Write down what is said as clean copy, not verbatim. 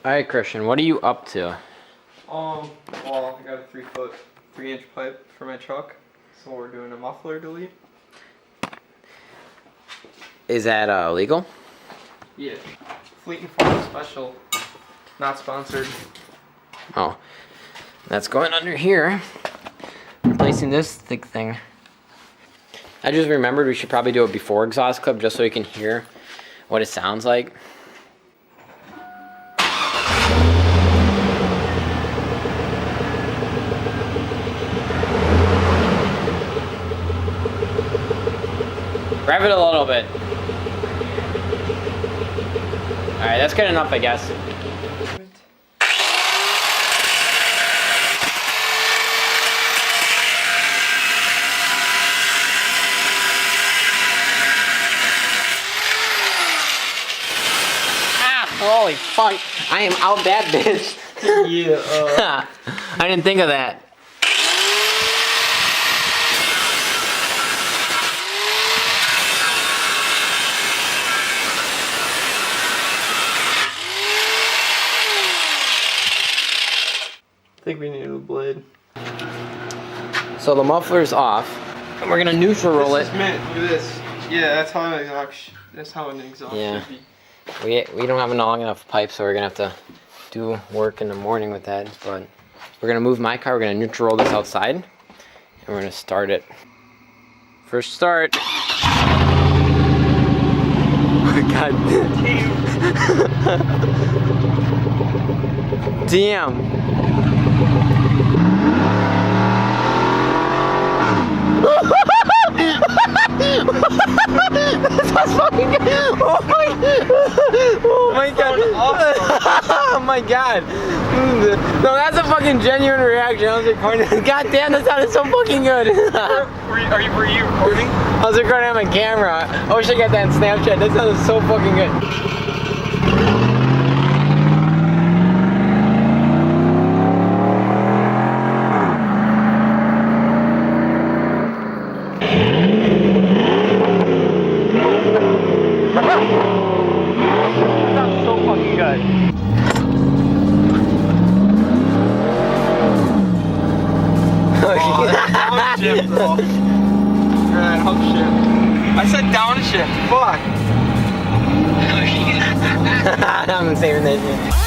Alright, Christian, what are you up to? Well, I got a 3-inch pipe for my truck, so we're doing a muffler delete. Is that legal? Yeah. Fleet and Farm special. Not sponsored. Oh. That's going under here. Replacing this thick thing. I just remembered we should probably do a before exhaust clip just so you can hear what it sounds like. Rev it a little bit. Alright, that's good enough, I guess. Holy fuck, I am out that bitch. Yeah, I didn't think of that. I think we need a blade. So the muffler's off, and we're gonna neutral roll it. Look at this. Yeah, that's how an exhaust should be. We don't have a long enough pipe, so we're gonna have to do work in the morning with that. But we're gonna move my car. We're gonna neutral roll this outside, and we're gonna start it. First start. God damn. That's fucking good. Oh my god. Oh my god. No, that's a fucking genuine reaction. I was recording. God damn, that sounded so fucking good. Were you recording? I was recording on my camera. I wish I got that on Snapchat. That sounded so fucking good. Shit, bro. Alright, hump shit. I said down shit. Fuck. I'm saving that shit.